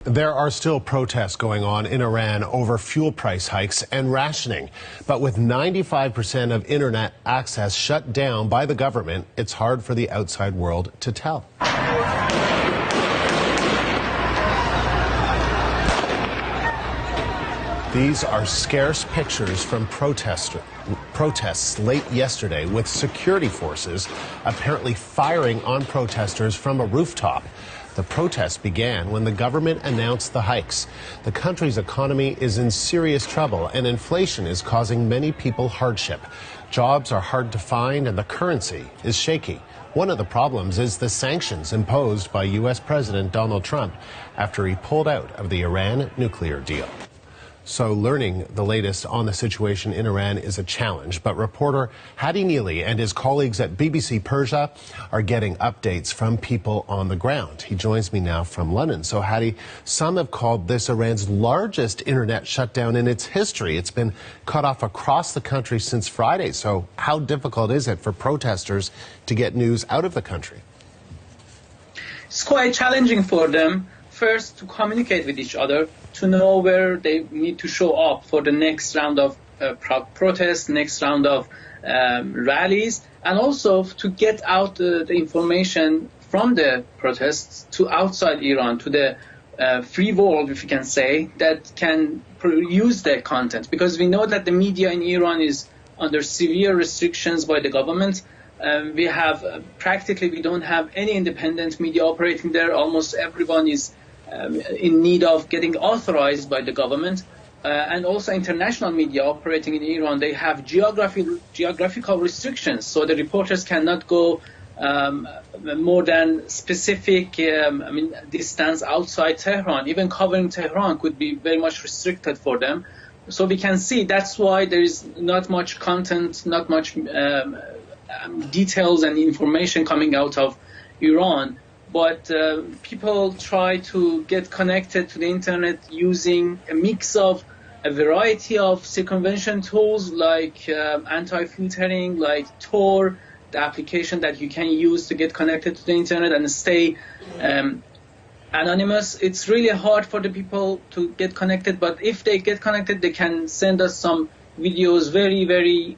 There are still protests going on in Iran over fuel price hikes and rationing. But with 95% of internet access shut down by the government, it's hard for the outside world to tell. These are scarce pictures from protests late yesterday, with security forces apparently firing on protesters from a rooftop. The protests began when the government announced the hikes. The country's economy is in serious trouble, and inflation is causing many people hardship. Jobs are hard to find, and the currency is shaky. One of the problems is the sanctions imposed by U.S. President Donald Trump after he pulled out of the Iran nuclear deal. So learning the latest on the situation in Iran is a challenge, but reporter Hadi Neely and his colleagues at BBC Persia are getting updates from people on the ground. He joins me now from London. So Hadi, some have called this Iran's largest internet shutdown in its history. It's been cut off across the country since Friday. So how difficult is it for protesters to get news out of the country? It's quite challenging for them, first to communicate with each other, to know where they need to show up for the next round of protests, next round of rallies, and also to get out the information from the protests to outside Iran, to the free world, if you can say, that can use their content. Because we know that the media in Iran is under severe restrictions by the government. We have we don't have any independent media operating there. Almost everyone is in need of getting authorized by the government, and also international media operating in Iran. They have geographical restrictions, so the reporters cannot go more than specific distance outside Tehran. Even covering Tehran could be very much restricted for them. So we can see that's why there is not much content, not much details and information coming out of Iran. But people try to get connected to the internet using a mix of a variety of circumvention tools like anti-filtering, like Tor, the application that you can use to get connected to the internet and stay anonymous. It's really hard for the people to get connected, but if they get connected, they can send us some videos, very, very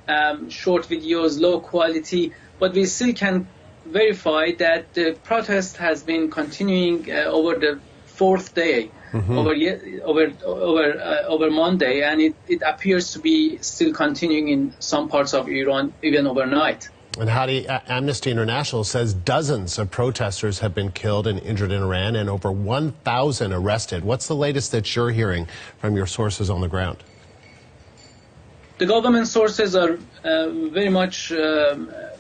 short videos, low quality, but we still can verify that the protest has been continuing over the fourth day, over Monday, and it appears to be still continuing in some parts of Iran, even overnight. And Hadi, Amnesty International says dozens of protesters have been killed and injured in Iran, and over 1,000 arrested. What's the latest that you're hearing from your sources on the ground? The government sources are very much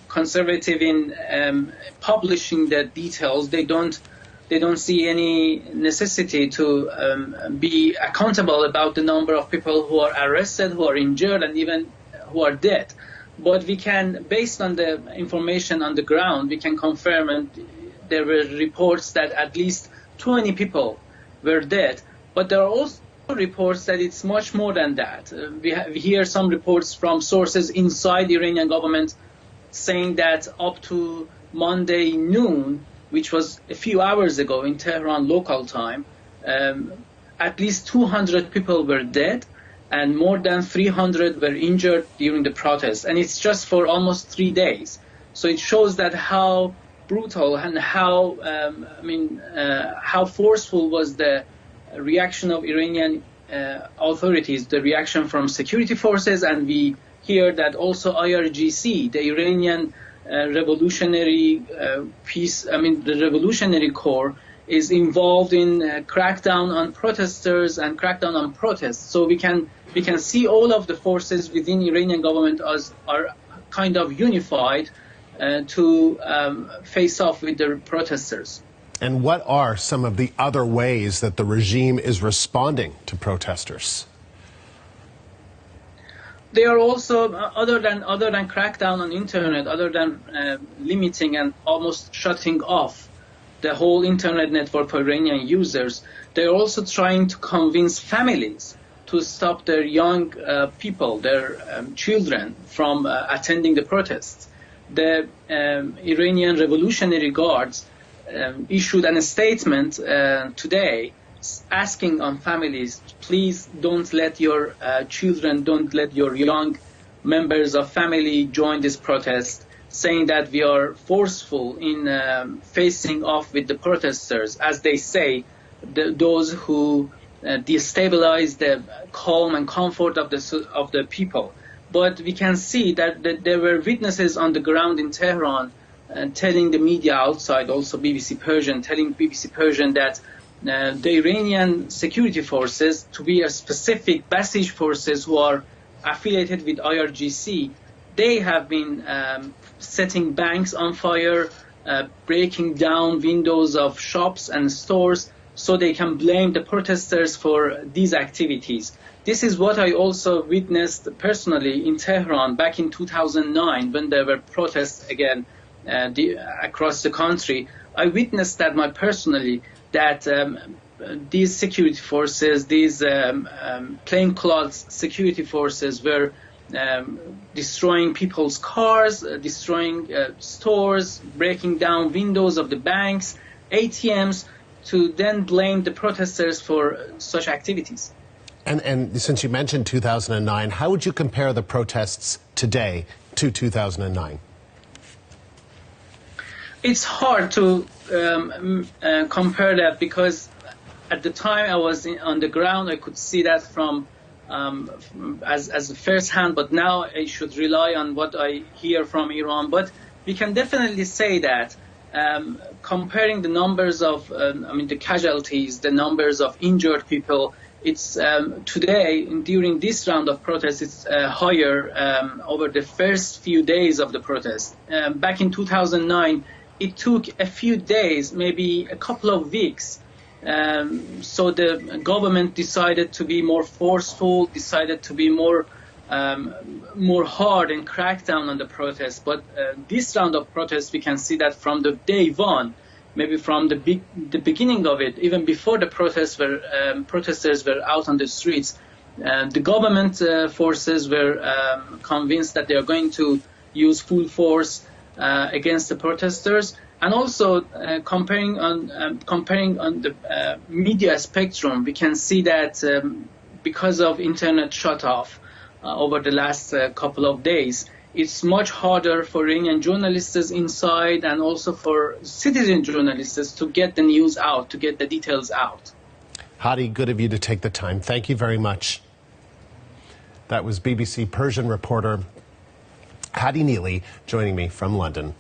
conservative in publishing the details. They don't see any necessity to be accountable about the number of people who are arrested, who are injured, and even who are dead. But we can, based on the information on the ground, we can confirm, and there were reports that at least 20 people were dead. But there are also reports that it's much more than that. We hear some reports from sources inside the Iranian government saying that up to Monday noon, which was a few hours ago in Tehran local time, at least 200 people were dead and more than 300 were injured during the protest. And it's just for almost 3 days. So it shows that how brutal and how forceful was the reaction of Iranian authorities, the reaction from security forces, and we hear that also IRGC, the Iranian revolutionary the Revolutionary Corps, is involved in crackdown on protesters and crackdown on protests. So we can see all of the forces within Iranian government are kind of unified to face off with the protesters. And what are some of the other ways that the regime is responding to protesters? They are also, other than crackdown on internet, other than limiting and almost shutting off the whole internet network for Iranian users, they are also trying to convince families to stop their young people, their children, from attending the protests. The Iranian Revolutionary Guards issued a statement today asking on families, please don't let your children, don't let your young members of family join this protest, saying that we are forceful in facing off with the protesters, as they say, those who destabilize the calm and comfort of the people. But we can see that there were witnesses on the ground in Tehran telling the media outside, also BBC Persian, telling BBC Persian that the Iranian security forces, to be a specific Basij forces who are affiliated with IRGC, they have been setting banks on fire, breaking down windows of shops and stores, so they can blame the protesters for these activities. This is what I also witnessed personally in Tehran back in 2009 when there were protests again across the country. I witnessed that personally, that these security forces, these plainclothes security forces were destroying people's cars, destroying stores, breaking down windows of the banks, ATMs, to then blame the protesters for such activities. And since you mentioned 2009, how would you compare the protests today to 2009? It's hard to compare that, because at the time I was on the ground, I could see that from as first hand, but now I should rely on what I hear from Iran. But we can definitely say that comparing the numbers of, the casualties, the numbers of injured people, it's today, during this round of protests, it's higher over the first few days of the protest. Back in 2009, it took a few days, maybe a couple of weeks. So the government decided to be more forceful, decided to be more hard and crack down on the protests. But this round of protests, we can see that from the day one, maybe from the beginning of it, even before the protesters were out on the streets, the government forces were convinced that they are going to use full force against the protesters. And also comparing on the media spectrum, we can see that because of internet shut off over the last couple of days, it's much harder for Iranian journalists inside and also for citizen journalists to get the news out, to get the details out. Hadi, good of you to take the time. Thank you very much. That was BBC Persian reporter Hadi Neely joining me from London.